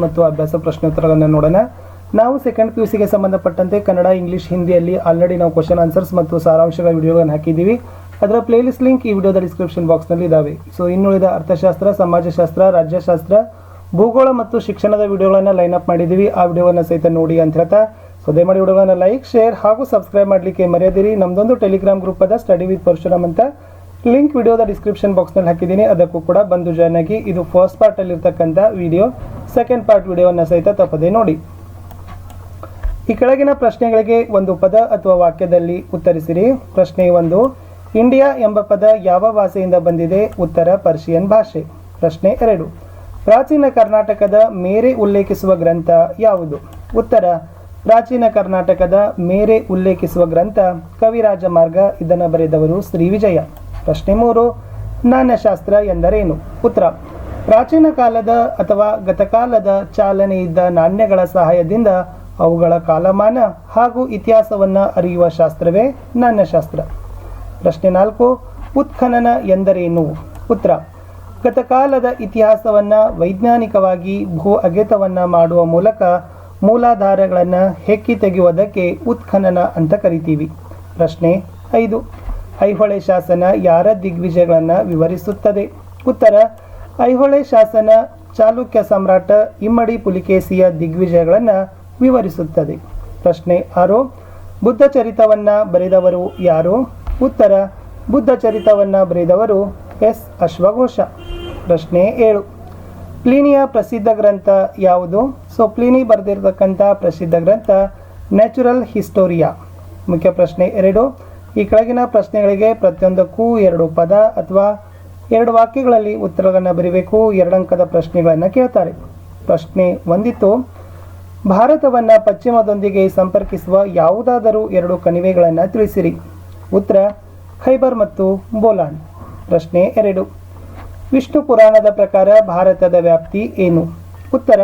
ಮತ್ತು ಅಭ್ಯಾಸ ಪ್ರಶ್ನೋತ್ತರಗಳನ್ನು ನೋಡೋಣ. ನಾವು ಸೆಕೆಂಡ್ PUC ಗೆ ಸಂಬಂಧಪಟ್ಟಂತೆ ಕನ್ನಡ, ಇಂಗ್ಲಿಷ್, ಹಿಂದಿಯಲ್ಲಿ ಆಲ್ರೆಡಿ ನಾವು ಕ್ವಶನ್ ಆನ್ಸರ್ಸ್ ಮತ್ತು ಸಾರಾಂಶಗಳ ವಿಡಿಯೋಗಳನ್ನು ಹಾಕಿದ್ದೀವಿ. ಅದರ ಪ್ಲೇಲಿಸ್ಟ್ ಲಿಂಕ್ ಈ ವಿಡಿಯೋದ ಡಿಸ್ಕ್ರಿಪ್ಷನ್ ಬಾಕ್ಸ್ನಲ್ಲಿ ಇದ್ದಾವೆ. ಸೊ ಇನ್ನುಳಿದ ಅರ್ಥಶಾಸ್ತ್ರ, ಸಮಾಜಶಾಸ್ತ್ರ, ರಾಜ್ಯಶಾಸ್ತ್ರ, ಭೂಗೋಳ ಮತ್ತು ಶಿಕ್ಷಣದ ವಿಡಿಯೋಗಳನ್ನು ಲೈನ್ ಅಪ್ ಮಾಡಿದ್ದೀವಿ. ಆ ವಿಡಿಯೋವನ್ನು ಸಹಿತ ನೋಡಿ ಅಂತ ಹೇಳ್ತಾ, ಸೊ ದಯಮಾಡಿ ವಿಡಿಯೋಗಳನ್ನು ಲೈಕ್, ಶೇರ್ ಹಾಗೂ ಸಬ್ಸ್ಕ್ರೈಬ್ ಮಾಡಲಿಕ್ಕೆ ಮರೆಯದಿರಿ. ನಮ್ಮದೊಂದು ಟೆಲಿಗ್ರಾಮ್ ಗ್ರೂಪ್ ಅದ ಸ್ಟಡಿ ವಿತ್ ಪರಶುರಾಮ್ ಅಂತ, ಲಿಂಕ್ ವಿಡಿಯೋದ ಡಿಸ್ಕ್ರಿಪ್ಷನ್ ಬಾಕ್ಸ್ನಲ್ಲಿ ಹಾಕಿದ್ದೀನಿ. ಅದಕ್ಕೂ ಕೂಡ ಬಂದು ಜಾಯ್ನ್ ಆಗಿ. ಇದು ಫಸ್ಟ್ ಪಾರ್ಟಲ್ಲಿ ಇರ್ತಕ್ಕಂಥ ವಿಡಿಯೋ. ಸೆಕೆಂಡ್ ಪಾರ್ಟ್ ವಿಡಿಯೋವನ್ನು ಸಹಿತ ತಪ್ಪದೆ ನೋಡಿ. ಈ ಕೆಳಗಿನ ಪ್ರಶ್ನೆಗಳಿಗೆ ಒಂದು ಪದ ಅಥವಾ ವಾಕ್ಯದಲ್ಲಿ ಉತ್ತರಿಸಿರಿ. ಪ್ರಶ್ನೆ 1, ಇಂಡಿಯಾ ಎಂಬ ಪದ ಯಾವ ಭಾಷೆಯಿಂದ ಬಂದಿದೆ? ಉತ್ತರ ಪರ್ಷಿಯನ್ ಭಾಷೆ. ಪ್ರಶ್ನೆ 2, ಪ್ರಾಚೀನ ಕರ್ನಾಟಕದ ಮೇರೆ ಉಲ್ಲೇಖಿಸುವ ಗ್ರಂಥ ಯಾವುದು? ಉತ್ತರ ಪ್ರಾಚೀನ ಕರ್ನಾಟಕದ ಮೇರೆ ಉಲ್ಲೇಖಿಸುವ ಗ್ರಂಥ ಕವಿರಾಜ ಮಾರ್ಗ. ಇದನ್ನು ಬರೆದವರು ಶ್ರೀ ವಿಜಯ. ಪ್ರಶ್ನೆ 3, ನಾಣ್ಯಶಾಸ್ತ್ರ ಎಂದರೇನು? ಉತ್ತರ ಪ್ರಾಚೀನ ಕಾಲದ ಅಥವಾ ಗತಕಾಲದ ಚಾಲನೆ ಇದ್ದ ನಾಣ್ಯಗಳ ಸಹಾಯದಿಂದ ಅವುಗಳ ಕಾಲಮಾನ ಹಾಗೂ ಇತಿಹಾಸವನ್ನು ಅರಿಯುವ ಶಾಸ್ತ್ರವೇ ನಾಣ್ಯಶಾಸ್ತ್ರ. ಪ್ರಶ್ನೆ 4, ಉತ್ಖನನ ಎಂದರೇನು? ಉತ್ತರ ಗತಕಾಲದ ಇತಿಹಾಸವನ್ನು ವೈಜ್ಞಾನಿಕವಾಗಿ ಭೂ ಅಗೆತವನ್ನು ಮಾಡುವ ಮೂಲಕ ಮೂಲಾಧಾರಗಳನ್ನು ಹೆಕ್ಕಿ ತೆಗೆಯುವುದಕ್ಕೆ ಉತ್ಖನನ ಅಂತ ಕರಿತೀವಿ. ಪ್ರಶ್ನೆ 5, ಐಹೊಳೆ ಶಾಸನ ಯಾರ ದಿಗ್ವಿಜಯಗಳನ್ನು ವಿವರಿಸುತ್ತದೆ? ಉತ್ತರ ಐಹೊಳೆ ಶಾಸನ ಚಾಲುಕ್ಯ ಸಮ್ರಾಟ ಇಮ್ಮಡಿ ಪುಲಿಕೇಸಿಯ ದಿಗ್ವಿಜಯಗಳನ್ನು ವಿವರಿಸುತ್ತದೆ. ಪ್ರಶ್ನೆ 6, ಬುದ್ಧ ಚರಿತವನ್ನು ಬರೆದವರು ಯಾರು? ಉತ್ತರ ಬುದ್ಧ ಚರಿತವನ್ನು ಬರೆದವರು ಎಸ್ ಅಶ್ವಘೋಷ. ಪ್ರಶ್ನೆ 7, ಪ್ಲೀನಿಯ ಪ್ರಸಿದ್ಧ ಗ್ರಂಥ ಯಾವುದು? ಸೊ ಪ್ಲೀನಿ ಬರೆದಿರತಕ್ಕಂಥ ಪ್ರಸಿದ್ಧ ಗ್ರಂಥ ನ್ಯಾಚುರಲ್ ಹಿಸ್ಟೋರಿಯಾ. ಮುಖ್ಯ ಪ್ರಶ್ನೆ 2, ಈ ಕೆಳಗಿನ ಪ್ರಶ್ನೆಗಳಿಗೆ ಪ್ರತಿಯೊಂದಕ್ಕೂ 2 ಪದ ಅಥವಾ 2 ವಾಕ್ಯಗಳಲ್ಲಿ ಉತ್ತರಗಳನ್ನು ಬರೀಬೇಕು. 2 ಅಂಕದ ಪ್ರಶ್ನೆಗಳನ್ನು ಕೇಳ್ತಾರೆ. ಪ್ರಶ್ನೆ 1, ಭಾರತವನ್ನು ಪಶ್ಚಿಮದೊಂದಿಗೆ ಸಂಪರ್ಕಿಸುವ ಯಾವುದಾದರೂ 2 ಕಣಿವೆಗಳನ್ನು ತಿಳಿಸಿರಿ. ಉತ್ತರ ಖೈಬರ್ ಮತ್ತು ಬೋಲಾನ್. ಪ್ರಶ್ನೆ 2, ವಿಷ್ಣು ಪುರಾಣದ ಪ್ರಕಾರ ಭಾರತದ ವ್ಯಾಪ್ತಿ ಏನು? ಉತ್ತರ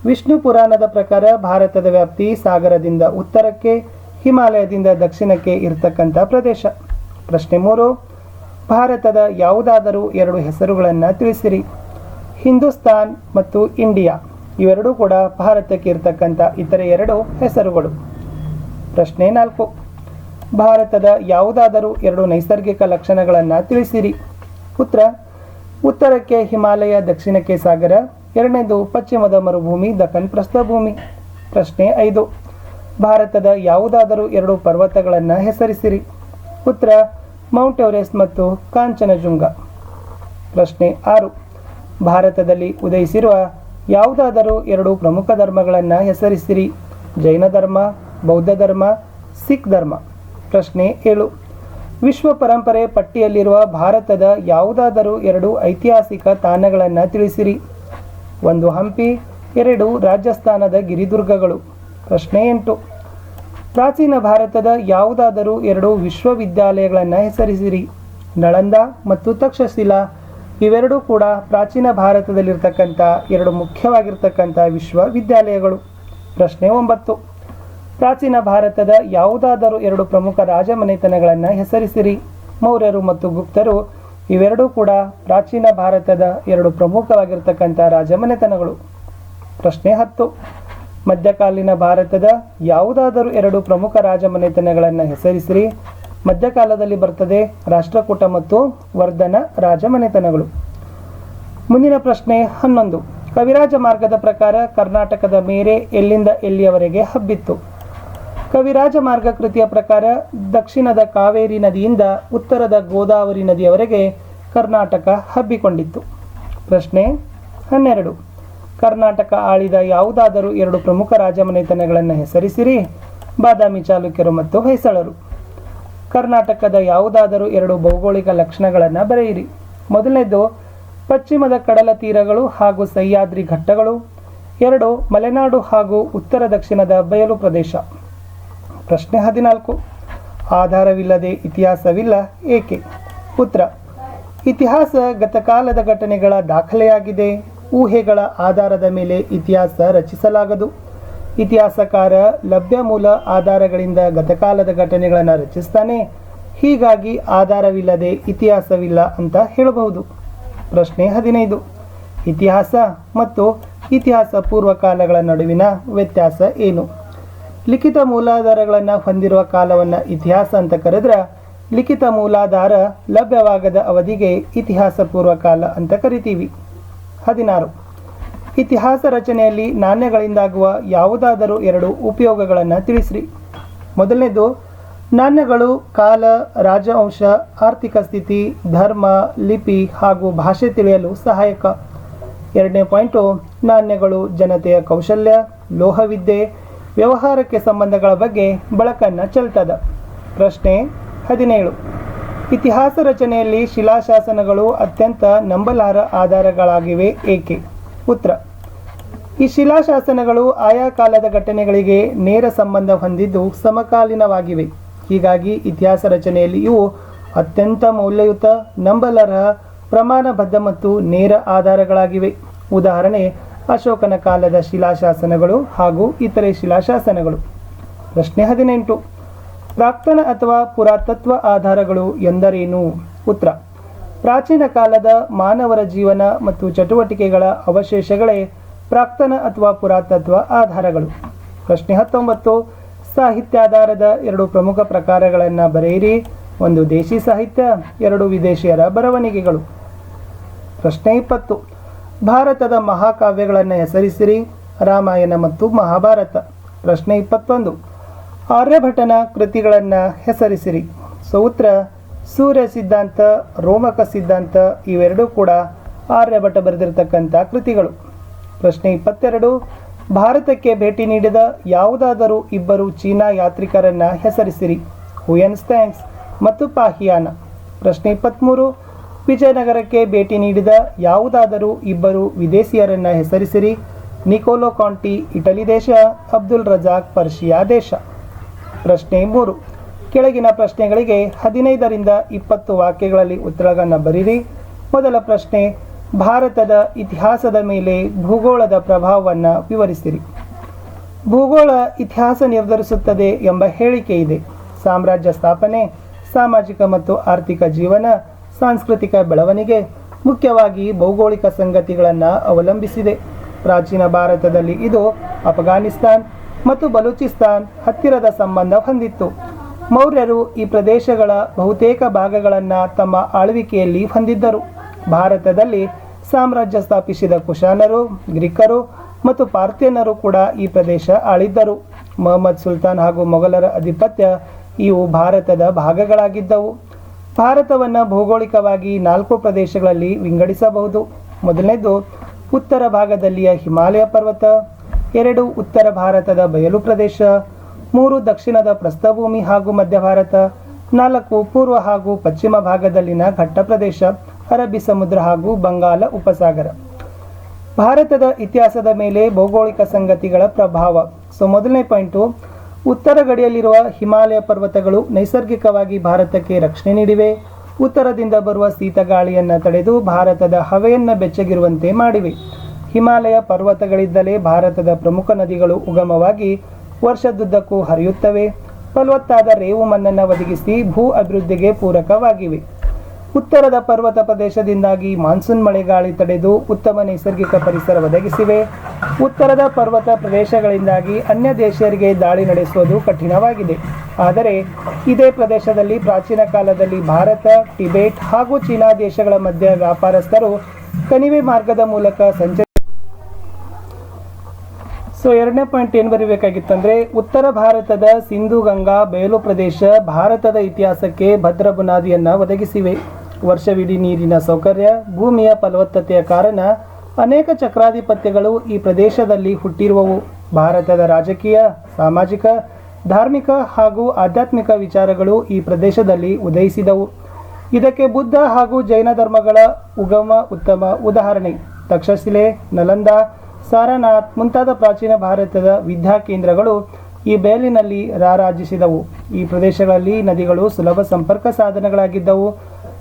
ವಿಷ್ಣು ಪುರಾಣದ ಪ್ರಕಾರ ಭಾರತದ ವ್ಯಾಪ್ತಿ ಸಾಗರದಿಂದ ಉತ್ತರಕ್ಕೆ, ಹಿಮಾಲಯದಿಂದ ದಕ್ಷಿಣಕ್ಕೆ ಇರತಕ್ಕಂಥ ಪ್ರದೇಶ. ಪ್ರಶ್ನೆ 3, ಭಾರತದ ಯಾವುದಾದರೂ 2 ಹೆಸರುಗಳನ್ನು ತಿಳಿಸಿರಿ. ಹಿಂದೂಸ್ತಾನ್ ಮತ್ತು ಇಂಡಿಯಾ ಇವೆರಡೂ ಕೂಡ ಭಾರತಕ್ಕೆ ಇರತಕ್ಕಂಥ ಇತರೆ 2 ಹೆಸರುಗಳು. ಪ್ರಶ್ನೆ 4, ಭಾರತದ ಯಾವುದಾದರೂ 2 ನೈಸರ್ಗಿಕ ಲಕ್ಷಣಗಳನ್ನು ತಿಳಿಸಿರಿ. ಉತ್ತರ ಉತ್ತರಕ್ಕೆ ಹಿಮಾಲಯ, ದಕ್ಷಿಣಕ್ಕೆ ಸಾಗರ. 2ನೇದು ಪಶ್ಚಿಮದ ಮರುಭೂಮಿ, ದಖನ್ ಪ್ರಸ್ಥಭೂಮಿ. ಪ್ರಶ್ನೆ 5, ಭಾರತದ ಯಾವುದಾದರೂ 2 ಪರ್ವತಗಳನ್ನು ಹೆಸರಿಸಿರಿ. ಉತ್ತರ ಮೌಂಟ್ ಎವರೆಸ್ಟ್ ಮತ್ತು ಕಾಂಚನಜುಂಗ. ಪ್ರಶ್ನೆ 6, ಭಾರತದಲ್ಲಿ ಉದಯಿಸಿರುವ ಯಾವುದಾದರೂ 2 ಪ್ರಮುಖ ಧರ್ಮಗಳನ್ನು ಹೆಸರಿಸಿರಿ. ಜೈನ ಧರ್ಮ, ಬೌದ್ಧ ಧರ್ಮ, ಸಿಖ್ ಧರ್ಮ. ಪ್ರಶ್ನೆ 7, ವಿಶ್ವ ಪರಂಪರೆ ಪಟ್ಟಿಯಲ್ಲಿರುವ ಭಾರತದ ಯಾವುದಾದರೂ 2 ಐತಿಹಾಸಿಕ ತಾಣಗಳನ್ನು ತಿಳಿಸಿರಿ. 1 ಹಂಪಿ, 2 ರಾಜಸ್ಥಾನದ ಗಿರಿದುರ್ಗಗಳು. ಪ್ರಶ್ನೆ 8, ಪ್ರಾಚೀನ ಭಾರತದ ಯಾವುದಾದರೂ 2 ವಿಶ್ವವಿದ್ಯಾಲಯಗಳನ್ನು ಹೆಸರಿಸಿರಿ. ನಳಂದ ಮತ್ತು ತಕ್ಷಶಿಲಾ ಇವೆರಡೂ ಕೂಡ ಪ್ರಾಚೀನ ಭಾರತದಲ್ಲಿರ್ತಕ್ಕಂಥ 2 ಮುಖ್ಯವಾಗಿರ್ತಕ್ಕಂಥ ವಿಶ್ವವಿದ್ಯಾಲಯಗಳು. ಪ್ರಶ್ನೆ 9, ಪ್ರಾಚೀನ ಭಾರತದ ಯಾವುದಾದರೂ 2 ಪ್ರಮುಖ ರಾಜಮನೆತನಗಳನ್ನು ಹೆಸರಿಸಿರಿ. ಮೌರ್ಯರು ಮತ್ತು ಗುಪ್ತರು ಇವೆರಡೂ ಕೂಡ ಪ್ರಾಚೀನ ಭಾರತದ 2 ಪ್ರಮುಖವಾಗಿರ್ತಕ್ಕಂಥ ರಾಜಮನೆತನಗಳು. ಪ್ರಶ್ನೆ 10, ಮಧ್ಯಕಾಲೀನ ಭಾರತದ ಯಾವುದಾದರೂ 2 ಪ್ರಮುಖ ರಾಜಮನೆತನಗಳನ್ನು ಹೆಸರಿಸಿರಿ. ಮಧ್ಯಕಾಲದಲ್ಲಿ ಬರ್ತದೆ ರಾಷ್ಟ್ರಕೂಟ ಮತ್ತು ವರ್ಧನ ರಾಜಮನೆತನಗಳು. ಮುಂದಿನ ಪ್ರಶ್ನೆ 11, ಕವಿರಾಜ ಮಾರ್ಗದ ಪ್ರಕಾರ ಕರ್ನಾಟಕದ ಮೇರೆ ಎಲ್ಲಿಂದ ಎಲ್ಲಿಯವರೆಗೆ ಹಬ್ಬಿತ್ತು? ಕವಿರಾಜ ಮಾರ್ಗ ಕೃತಿಯ ಪ್ರಕಾರ ದಕ್ಷಿಣದ ಕಾವೇರಿ ನದಿಯಿಂದ ಉತ್ತರದ ಗೋದಾವರಿ ನದಿಯವರೆಗೆ ಕರ್ನಾಟಕ ಹಬ್ಬಿಕೊಂಡಿತ್ತು. ಪ್ರಶ್ನೆ 12, ಕರ್ನಾಟಕ ಆಳಿದ ಯಾವುದಾದರೂ 2 ಪ್ರಮುಖ ರಾಜಮನೆತನಗಳನ್ನು ಹೆಸರಿಸಿರಿ. ಬಾದಾಮಿ ಚಾಲುಕ್ಯರು ಮತ್ತು ಹೊಯ್ಸಳರು. ಕರ್ನಾಟಕದ ಯಾವುದಾದರೂ 2 ಭೌಗೋಳಿಕ ಲಕ್ಷಣಗಳನ್ನು ಬರೆಯಿರಿ. ಮೊದಲನೇದು ಪಶ್ಚಿಮದ ಕಡಲ ತೀರಗಳು ಹಾಗೂ ಸಹ್ಯಾದ್ರಿ ಘಟ್ಟಗಳು. 2 ಮಲೆನಾಡು ಹಾಗೂ ಉತ್ತರ ದಕ್ಷಿಣದ ಬಯಲು ಪ್ರದೇಶ. ಪ್ರಶ್ನೆ 14, ಆಧಾರವಿಲ್ಲದೆ ಇತಿಹಾಸವಿಲ್ಲ ಏಕೆ? ಉತ್ತರ ಇತಿಹಾಸ ಗತಕಾಲದ ಘಟನೆಗಳ ದಾಖಲೆಯಾಗಿದೆ. ಊಹೆಗಳ ಆಧಾರದ ಮೇಲೆ ಇತಿಹಾಸ ರಚಿಸಲಾಗದು. ಇತಿಹಾಸಕಾರ ಲಭ್ಯ ಮೂಲ ಆಧಾರಗಳಿಂದ ಗತಕಾಲದ ಘಟನೆಗಳನ್ನು ರಚಿಸ್ತಾನೆ. ಹೀಗಾಗಿ ಆಧಾರವಿಲ್ಲದೆ ಇತಿಹಾಸವಿಲ್ಲ ಅಂತ ಹೇಳಬಹುದು. ಪ್ರಶ್ನೆ 15, ಇತಿಹಾಸ ಮತ್ತು ಇತಿಹಾಸ ಪೂರ್ವ ಕಾಲಗಳ ನಡುವಿನ ವ್ಯತ್ಯಾಸ ಏನು? ಲಿಖಿತ ಮೂಲಾಧಾರಗಳನ್ನು ಹೊಂದಿರುವ ಕಾಲವನ್ನು ಇತಿಹಾಸ ಅಂತ ಕರೆದ್ರೆ, ಲಿಖಿತ ಮೂಲಾಧಾರ ಲಭ್ಯವಾಗದ ಅವಧಿಗೆ ಇತಿಹಾಸ ಪೂರ್ವ ಕಾಲ ಅಂತ ಕರಿತೀವಿ. 16. ಇತಿಹಾಸ ರಚನೆಯಲ್ಲಿ ನಾಣ್ಯಗಳಿಂದಾಗುವ ಯಾವುದಾದರೂ 2 ಉಪಯೋಗಗಳನ್ನು ತಿಳಿಸ್ರಿ. ಮೊದಲನೇದು, ನಾಣ್ಯಗಳು ಕಾಲ, ರಾಜವಂಶ, ಆರ್ಥಿಕ ಸ್ಥಿತಿ, ಧರ್ಮ, ಲಿಪಿ ಹಾಗೂ ಭಾಷೆ ತಿಳಿಯಲು ಸಹಾಯಕ. 2ನೇ ಪಾಯಿಂಟು, ನಾಣ್ಯಗಳು ಜನತೆಯ ಕೌಶಲ್ಯ, ಲೋಹವಿದ್ಯೆ, ವ್ಯವಹಾರಕ್ಕೆ ಸಂಬಂಧಗಳ ಬಗ್ಗೆ ಬೆಳಕನ್ನು ಚೆಲ್ತದ. ಪ್ರಶ್ನೆ 17. ಇತಿಹಾಸ ರಚನೆಯಲ್ಲಿ ಶಿಲಾಶಾಸನಗಳು ಅತ್ಯಂತ ನಂಬಲಾರ ಆಧಾರಗಳಾಗಿವೆ ಏಕೆ? ಉತ್ತರ: ಈ ಶಿಲಾಶಾಸನಗಳು ಆಯಾ ಕಾಲದ ಘಟನೆಗಳಿಗೆ ನೇರ ಸಂಬಂಧ ಹೊಂದಿದ್ದು ಸಮಕಾಲೀನವಾಗಿವೆ. ಹೀಗಾಗಿ ಇತಿಹಾಸ ರಚನೆಯಲ್ಲಿ ಇವು ಅತ್ಯಂತ ಮೌಲ್ಯಯುತ, ನಂಬಲರ್ಹ, ಪ್ರಮಾಣಬದ್ಧ ಮತ್ತು ನೇರ ಆಧಾರಗಳಾಗಿವೆ. ಉದಾಹರಣೆ: ಅಶೋಕನ ಕಾಲದ ಶಿಲಾಶಾಸನಗಳು ಹಾಗೂ ಇತರೆ ಶಿಲಾಶಾಸನಗಳು. ಪ್ರಶ್ನೆ 18. ಪ್ರಾಕ್ತನ ಅಥವಾ ಪುರಾತತ್ವ ಆಧಾರಗಳು ಎಂದರೇನು? ಉತ್ತರ: ಪ್ರಾಚೀನ ಕಾಲದ ಮಾನವರ ಜೀವನ ಮತ್ತು ಚಟುವಟಿಕೆಗಳ ಅವಶೇಷಗಳೇ ಪ್ರಾಕ್ತನ ಅಥವಾ ಪುರಾತತ್ವ ಆಧಾರಗಳು. ಪ್ರಶ್ನೆ 19. ಸಾಹಿತ್ಯಾಧಾರದ 2 ಪ್ರಮುಖ ಪ್ರಕಾರಗಳನ್ನು ಬರೆಯಿರಿ. 1 ದೇಶಿ ಸಾಹಿತ್ಯ, 2 ವಿದೇಶಿಯರ ಬರವಣಿಗೆಗಳು. ಪ್ರಶ್ನೆ 20. ಭಾರತದ ಮಹಾಕಾವ್ಯಗಳನ್ನು ಹೆಸರಿಸಿರಿ. ರಾಮಾಯಣ ಮತ್ತು ಮಹಾಭಾರತ. ಪ್ರಶ್ನೆ 21. ಆರ್ಯಭಟನ ಕೃತಿಗಳನ್ನು ಹೆಸರಿಸಿರಿ. ಉತ್ತರ: ಸೂರ್ಯ ಸಿದ್ಧಾಂತ, ರೋಮಕ ಸಿದ್ಧಾಂತ ಇವೆರಡೂ ಕೂಡ ಆರ್ಯಭಟ ಬರೆದಿರತಕ್ಕಂಥ ಕೃತಿಗಳು. ಪ್ರಶ್ನೆ 22. ಭಾರತಕ್ಕೆ ಭೇಟಿ ನೀಡಿದ ಯಾವುದಾದರೂ 2 ಚೀನಾ ಯಾತ್ರಿಕರನ್ನು ಹೆಸರಿಸಿರಿ. ಹುಯೆನ್ಸ್ತ್ಯಾಂಗ್ಸ್ ಮತ್ತು ಪಾಹಿಯಾನ. ಪ್ರಶ್ನೆ 23. ವಿಜಯನಗರಕ್ಕೆ ಭೇಟಿ ನೀಡಿದ ಯಾವುದಾದರೂ 2 ವಿದೇಶಿಯರನ್ನು ಹೆಸರಿಸಿರಿ. ನಿಕೋಲೋ ಕಾಂಟಿ ಇಟಲಿ ದೇಶ, ಅಬ್ದುಲ್ ರಜಾಕ್ ಪರ್ಷಿಯಾ ದೇಶ. ಪ್ರಶ್ನೆ 3. ಕೆಳಗಿನ ಪ್ರಶ್ನೆಗಳಿಗೆ 15ರಿಂದ 20 ವಾಕ್ಯಗಳಲ್ಲಿ ಉತ್ತರಗಳನ್ನು ಬರೆಯಿರಿ. ಮೊದಲ ಪ್ರಶ್ನೆ: ಭಾರತದ ಇತಿಹಾಸದ ಮೇಲೆ ಭೂಗೋಳದ ಪ್ರಭಾವವನ್ನು ವಿವರಿಸಿರಿ. ಭೂಗೋಳ ಇತಿಹಾಸ ನಿರ್ಧರಿಸುತ್ತದೆ ಎಂಬ ಹೇಳಿಕೆ ಇದೆ. ಸಾಮ್ರಾಜ್ಯ ಸ್ಥಾಪನೆ, ಸಾಮಾಜಿಕ ಮತ್ತು ಆರ್ಥಿಕ ಜೀವನ, ಸಾಂಸ್ಕೃತಿಕ ಬೆಳವಣಿಗೆ ಮುಖ್ಯವಾಗಿ ಭೌಗೋಳಿಕ ಸಂಗತಿಗಳನ್ನು ಅವಲಂಬಿಸಿದೆ. ಪ್ರಾಚೀನ ಭಾರತದಲ್ಲಿ ಇದು ಅಫ್ಘಾನಿಸ್ತಾನ್ ಮತ್ತು ಬಲೂಚಿಸ್ತಾನ್ ಹತ್ತಿರದ ಸಂಬಂಧ ಹೊಂದಿತ್ತು. ಮೌರ್ಯರು ಈ ಪ್ರದೇಶಗಳ ಬಹುತೇಕ ಭಾಗಗಳನ್ನು ತಮ್ಮ ಆಳ್ವಿಕೆಯಲ್ಲಿ ಹೊಂದಿದ್ದರು. ಭಾರತದಲ್ಲಿ ಸಾಮ್ರಾಜ್ಯ ಸ್ಥಾಪಿಸಿದ ಕುಶಾನರು, ಗ್ರೀಕರು ಮತ್ತು ಪಾರ್ಥಿಯನ್ನರು ಕೂಡ ಈ ಪ್ರದೇಶ ಆಳಿದ್ದರು. ಮೊಹಮ್ಮದ್ ಸುಲ್ತಾನ್ ಹಾಗೂ ಮೊಘಲರ ಆಧಿಪತ್ಯ ಇವು ಭಾರತದ ಭಾಗಗಳಾಗಿದ್ದವು. ಭಾರತವನ್ನು ಭೌಗೋಳಿಕವಾಗಿ 4 ಪ್ರದೇಶಗಳಲ್ಲಿ ವಿಂಗಡಿಸಬಹುದು. ಮೊದಲನೇದು ಉತ್ತರ ಭಾಗದಲ್ಲಿಯ ಹಿಮಾಲಯ ಪರ್ವತ, 2 ಉತ್ತರ ಭಾರತದ ಬಯಲು ಪ್ರದೇಶ, 3 ದಕ್ಷಿಣದ ಪ್ರಸ್ಥಭೂಮಿ ಹಾಗೂ ಮಧ್ಯ ಭಾರತ, 4 ಪೂರ್ವ ಹಾಗೂ ಪಶ್ಚಿಮ ಭಾಗದಲ್ಲಿನ ಘಟ್ಟ ಪ್ರದೇಶ, ಅರಬ್ಬಿ ಸಮುದ್ರ ಹಾಗೂ ಬಂಗಾಳ ಉಪಸಾಗರ. ಭಾರತದ ಇತಿಹಾಸದ ಮೇಲೆ ಭೌಗೋಳಿಕ ಸಂಗತಿಗಳ ಪ್ರಭಾವ. ಮೊದಲನೇ ಪಾಯಿಂಟು, ಉತ್ತರ ಗಡಿಯಲ್ಲಿರುವ ಹಿಮಾಲಯ ಪರ್ವತಗಳು ನೈಸರ್ಗಿಕವಾಗಿ ಭಾರತಕ್ಕೆ ರಕ್ಷಣೆ ನೀಡಿವೆ. ಉತ್ತರದಿಂದ ಬರುವ ಶೀತ ಗಾಳಿಯನ್ನು ತಡೆದು ಭಾರತದ ಹವೆಯನ್ನು ಬೆಚ್ಚಗಿರುವಂತೆ ಮಾಡಿವೆ. ಹಿಮಾಲಯ ಪರ್ವತಗಳಿಂದಲೇ ಭಾರತದ ಪ್ರಮುಖ ನದಿಗಳು ಉಗಮವಾಗಿ ವರ್ಷದುದ್ದಕ್ಕೂ ಹರಿಯುತ್ತವೆ. ಫಲವತ್ತಾದ ರೇವು ಮಣ್ಣನ್ನು ಒದಗಿಸಿ ಭೂ ಅಭಿವೃದ್ಧಿಗೆ ಪೂರಕವಾಗಿವೆ. ಉತ್ತರದ ಪರ್ವತ ಪ್ರದೇಶದಿಂದಾಗಿ ಮಾನ್ಸೂನ್ ಮಳೆಗಾಳಿ ತಡೆದು ಉತ್ತಮ ನೈಸರ್ಗಿಕ ಪರಿಸರ ಒದಗಿಸಿವೆ. ಉತ್ತರದ ಪರ್ವತ ಪ್ರದೇಶಗಳಿಂದಾಗಿ ಅನ್ಯ ದೇಶೀಯರಿಗೆ ದಾಳಿ ನಡೆಸುವುದು ಕಠಿಣವಾಗಿದೆ. ಆದರೆ ಇದೇ ಪ್ರದೇಶದಲ್ಲಿ ಪ್ರಾಚೀನ ಕಾಲದಲ್ಲಿ ಭಾರತ, ಟಿಬೆಟ್ ಹಾಗೂ ಚೀನಾ ದೇಶಗಳ ಮಧ್ಯೆ ವ್ಯಾಪಾರಸ್ಥರು ಕಣಿವೆ ಮಾರ್ಗದ ಮೂಲಕ ಸಂಚರಿಸಿದರು. ಎರಡನೇ ಪಾಯಿಂಟ್ ಏನು ಬರೀಬೇಕಾಗಿತ್ತಂದರೆ, ಉತ್ತರ ಭಾರತದ ಸಿಂಧು ಗಂಗಾ ಬಯಲು ಪ್ರದೇಶ ಭಾರತದ ಇತಿಹಾಸಕ್ಕೆ ಭದ್ರ ಬುನಾದಿಯನ್ನು ಒದಗಿಸಿವೆ. ವರ್ಷವಿಡೀ ನೀರಿನ ಸೌಕರ್ಯ, ಭೂಮಿಯ ಫಲವತ್ತತೆಯ ಕಾರಣ ಅನೇಕ ಚಕ್ರಾಧಿಪತ್ಯಗಳು ಈ ಪ್ರದೇಶದಲ್ಲಿ ಹುಟ್ಟಿರುವವು. ಭಾರತದ ರಾಜಕೀಯ, ಸಾಮಾಜಿಕ, ಧಾರ್ಮಿಕ ಹಾಗೂ ಆಧ್ಯಾತ್ಮಿಕ ವಿಚಾರಗಳು ಈ ಪ್ರದೇಶದಲ್ಲಿ ಉದಯಿಸಿದವು. ಇದಕ್ಕೆ ಬುದ್ಧ ಹಾಗೂ ಜೈನ ಧರ್ಮಗಳ ಉಗಮ ಉತ್ತಮ ಉದಾಹರಣೆ. ತಕ್ಷಶಿಲೆ, ನಲಂದ, ಸಾರನಾಥ್ ಮುಂತಾದ ಪ್ರಾಚೀನ ಭಾರತದ ವಿದ್ಯಾಕೇಂದ್ರಗಳು ಈ ಬಯಲಿನಲ್ಲಿ ರಾರಾಜಿಸಿದವು. ಈ ಪ್ರದೇಶಗಳಲ್ಲಿ ನದಿಗಳು ಸುಲಭ ಸಂಪರ್ಕ ಸಾಧನಗಳಾಗಿದ್ದವು.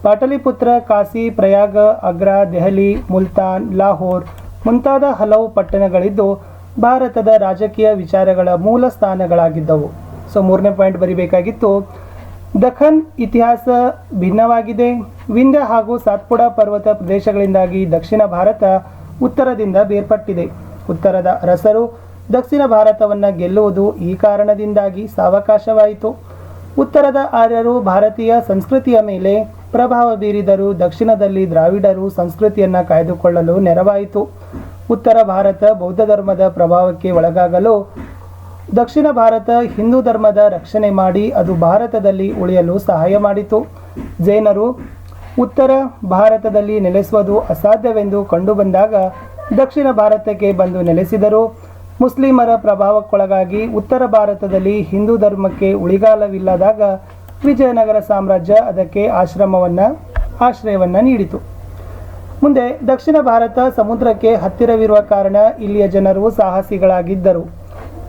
ಪಾಟಲಿಪುತ್ರ, ಕಾಶಿ, ಪ್ರಯಾಗ, ಆಗ್ರಾ, ದೆಹಲಿ, ಮುಲ್ತಾನ್, ಲಾಹೋರ್ ಮುಂತಾದ ಹಲವು ಪಟ್ಟಣಗಳಿದ್ದು ಭಾರತದ ರಾಜಕೀಯ ವಿಚಾರಗಳ ಮೂಲ ಸ್ಥಾನಗಳಾಗಿದ್ದವು. ಮೂರನೇ ಪಾಯಿಂಟ್ ಬರೀಬೇಕಾಗಿತ್ತು, ದಖನ್ ಇತಿಹಾಸ ಭಿನ್ನವಾಗಿದೆ. ವಿಂಧ್ಯ ಹಾಗೂ ಸಾತ್ಪುಡ ಪರ್ವತ ಪ್ರದೇಶಗಳಿಂದಾಗಿ ದಕ್ಷಿಣ ಭಾರತ ಉತ್ತರದಿಂದ ಬೇರ್ಪಟ್ಟಿದೆ. ಉತ್ತರದ ಅರಸರು ದಕ್ಷಿಣ ಭಾರತವನ್ನು ಗೆಲ್ಲುವುದು ಈ ಕಾರಣದಿಂದಾಗಿ ಸಾವಕಾಶವಾಯಿತು. ಉತ್ತರದ ಆರ್ಯರು ಭಾರತೀಯ ಸಂಸ್ಕೃತಿಯ ಮೇಲೆ ಪ್ರಭಾವ ಬೀರಿದರೂ ದಕ್ಷಿಣದಲ್ಲಿ ದ್ರಾವಿಡರು ಸಂಸ್ಕೃತಿಯನ್ನು ಕಾಯ್ದುಕೊಳ್ಳಲು ನೆರವಾಯಿತು. ಉತ್ತರ ಭಾರತ ಬೌದ್ಧ ಧರ್ಮದ ಪ್ರಭಾವಕ್ಕೆ ಒಳಗಾಗಲು ದಕ್ಷಿಣ ಭಾರತ ಹಿಂದೂ ಧರ್ಮದ ರಕ್ಷಣೆ ಮಾಡಿ ಅದು ಭಾರತದಲ್ಲಿ ಉಳಿಯಲು ಸಹಾಯ ಮಾಡಿತು. ಜೈನರು ಉತ್ತರ ಭಾರತದಲ್ಲಿ ನೆಲೆಸುವುದು ಅಸಾಧ್ಯವೆಂದು ಕಂಡುಬಂದಾಗ ದಕ್ಷಿಣ ಭಾರತಕ್ಕೆ ಬಂದು ನೆಲೆಸಿದರು. ಮುಸ್ಲಿಮರ ಪ್ರಭಾವಕ್ಕೊಳಗಾಗಿ ಉತ್ತರ ಭಾರತದಲ್ಲಿ ಹಿಂದೂ ಧರ್ಮಕ್ಕೆ ಉಳಿಗಾಲವಿಲ್ಲದಾಗ ವಿಜಯನಗರ ಸಾಮ್ರಾಜ್ಯ ಅದಕ್ಕೆ ಆಶ್ರಯವನ್ನು ನೀಡಿತು. ಮುಂದೆ ದಕ್ಷಿಣ ಭಾರತ ಸಮುದ್ರಕ್ಕೆ ಹತ್ತಿರವಿರುವ ಕಾರಣ ಇಲ್ಲಿಯ ಜನರು ಸಾಹಸಿಗಳಾಗಿದ್ದರು.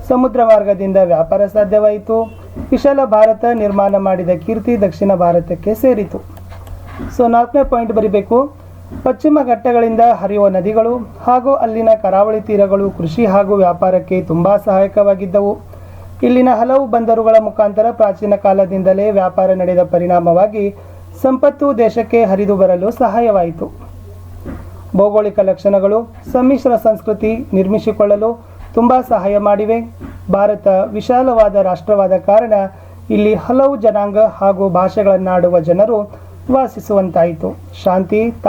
ಸಮುದ್ರ ಮಾರ್ಗದಿಂದ ವ್ಯಾಪಾರ ಸಾಧ್ಯವಾಯಿತು. ವಿಶಾಲ ಭಾರತ ನಿರ್ಮಾಣ ಮಾಡಿದ ಕೀರ್ತಿ ದಕ್ಷಿಣ ಭಾರತಕ್ಕೆ ಸೇರಿತು. ಸೊ 4ನೇ ಪಾಯಿಂಟ್ ಬರಿಬೇಕು. ಪಶ್ಚಿಮ ಘಟ್ಟಗಳಿಂದ ಹರಿಯುವ ನದಿಗಳು ಹಾಗೂ ಅಲ್ಲಿನ ಕರಾವಳಿ ತೀರಗಳು ಕೃಷಿ ಹಾಗೂ ವ್ಯಾಪಾರಕ್ಕೆ ತುಂಬ ಸಹಾಯಕವಾಗಿದ್ದವು. ಇಲ್ಲಿನ ಹಲವು ಬಂದರುಗಳ ಮುಖಾಂತರ ಪ್ರಾಚೀನ ಕಾಲದಿಂದಲೇ ವ್ಯಾಪಾರ ನಡೆದ ಪರಿಣಾಮವಾಗಿ ಸಂಪತ್ತು ದೇಶಕ್ಕೆ ಹರಿದು ಬರಲು ಸಹಾಯವಾಯಿತು. ಭೌಗೋಳಿಕ ಲಕ್ಷಣಗಳು ಸಮ್ಮಿಶ್ರ ಸಂಸ್ಕೃತಿ ನಿರ್ಮಿಸಿಕೊಳ್ಳಲು ತುಂಬ ಸಹಾಯ ಮಾಡಿವೆ. ಭಾರತ ವಿಶಾಲವಾದ ರಾಷ್ಟ್ರವಾದ ಕಾರಣ ಇಲ್ಲಿ ಹಲವು ಜನಾಂಗ ಹಾಗೂ ಭಾಷೆಗಳನ್ನಾಡುವ ಜನರು ವಾಸಿಸುವಂತಾಯಿತು. ಶಾಂತಿ